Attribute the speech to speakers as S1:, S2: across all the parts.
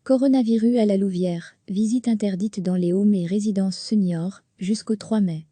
S1: Coronavirus à la Louvière, visite interdite dans les homes et résidences seniors, jusqu'au 3 mai.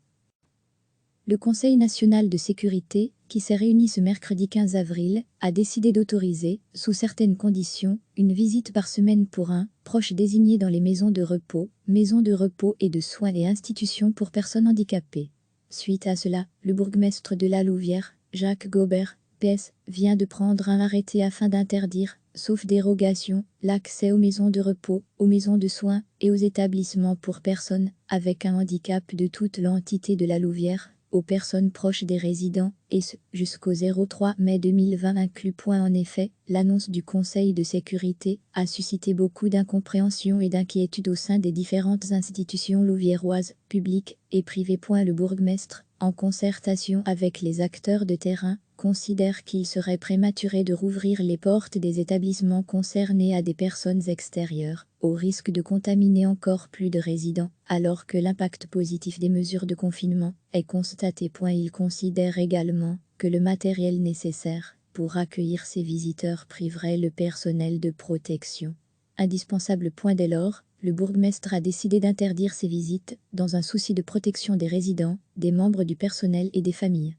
S1: Le Conseil national de sécurité, qui s'est réuni ce mercredi 15 avril, a décidé d'autoriser, sous certaines conditions, une visite par semaine pour un proche désigné dans les maisons de repos et de soins et institutions pour personnes handicapées. Suite à cela, le bourgmestre de la Louvière, Jacques Gobert, PS, vient de prendre un arrêté afin d'interdire, sauf dérogation, l'accès aux maisons de repos, aux maisons de soins et aux établissements pour personnes avec un handicap de toute l'entité de la Louvière, aux personnes proches des résidents, et ce, jusqu'au 03 mai 2020 inclus. En effet, l'annonce du Conseil de sécurité a suscité beaucoup d'incompréhension et d'inquiétude au sein des différentes institutions louviéroises, publiques et privées. Le bourgmestre, en concertation avec les acteurs de terrain, considère qu'il serait prématuré de rouvrir les portes des établissements concernés à des personnes extérieures, au risque de contaminer encore plus de résidents, alors que l'impact positif des mesures de confinement est constaté. Il considère également que le matériel nécessaire pour accueillir ces visiteurs priverait le personnel de protection indispensable. Dès lors, le bourgmestre a décidé d'interdire ces visites, dans un souci de protection des résidents, des membres du personnel et des familles.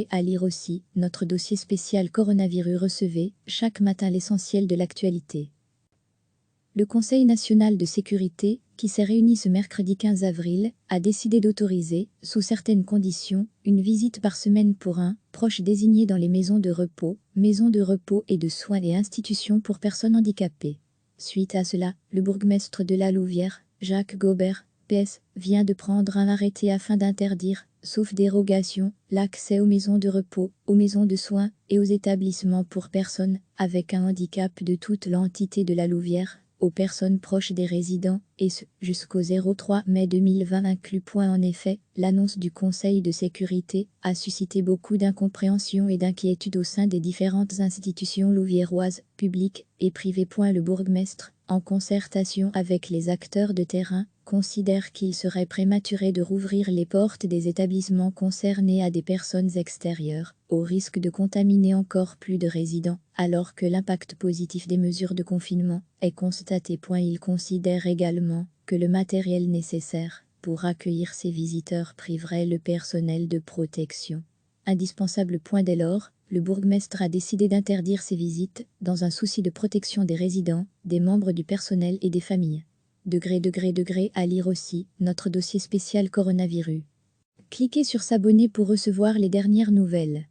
S1: À lire aussi, notre dossier spécial coronavirus. Recevez, chaque matin, l'essentiel de l'actualité. Le Conseil national de sécurité, qui s'est réuni ce mercredi 15 avril, a décidé d'autoriser, sous certaines conditions, une visite par semaine pour un proche désigné dans les maisons de repos et de soins et institutions pour personnes handicapées. Suite à cela, le bourgmestre de la Louvière, Jacques Gobert, PS, vient de prendre un arrêté afin d'interdire, sauf dérogation, l'accès aux maisons de repos, aux maisons de soins et aux établissements pour personnes avec un handicap de toute l'entité de la Louvière, aux personnes proches des résidents, et ce, jusqu'au 03 mai 2020 inclus. En effet, l'annonce du Conseil de sécurité a suscité beaucoup d'incompréhension et d'inquiétude au sein des différentes institutions louviéroises, publiques et privées. Le bourgmestre, en concertation avec les acteurs de terrain, considère qu'il serait prématuré de rouvrir les portes des établissements concernés à des personnes extérieures, au risque de contaminer encore plus de résidents, alors que l'impact positif des mesures de confinement est constaté. Il considère également que le matériel nécessaire pour accueillir ces visiteurs priverait le personnel de protection indispensable. Dès lors, le bourgmestre a décidé d'interdire ces visites, dans un souci de protection des résidents, des membres du personnel et des familles. À lire aussi, notre dossier spécial coronavirus. Cliquez sur s'abonner pour recevoir les dernières nouvelles.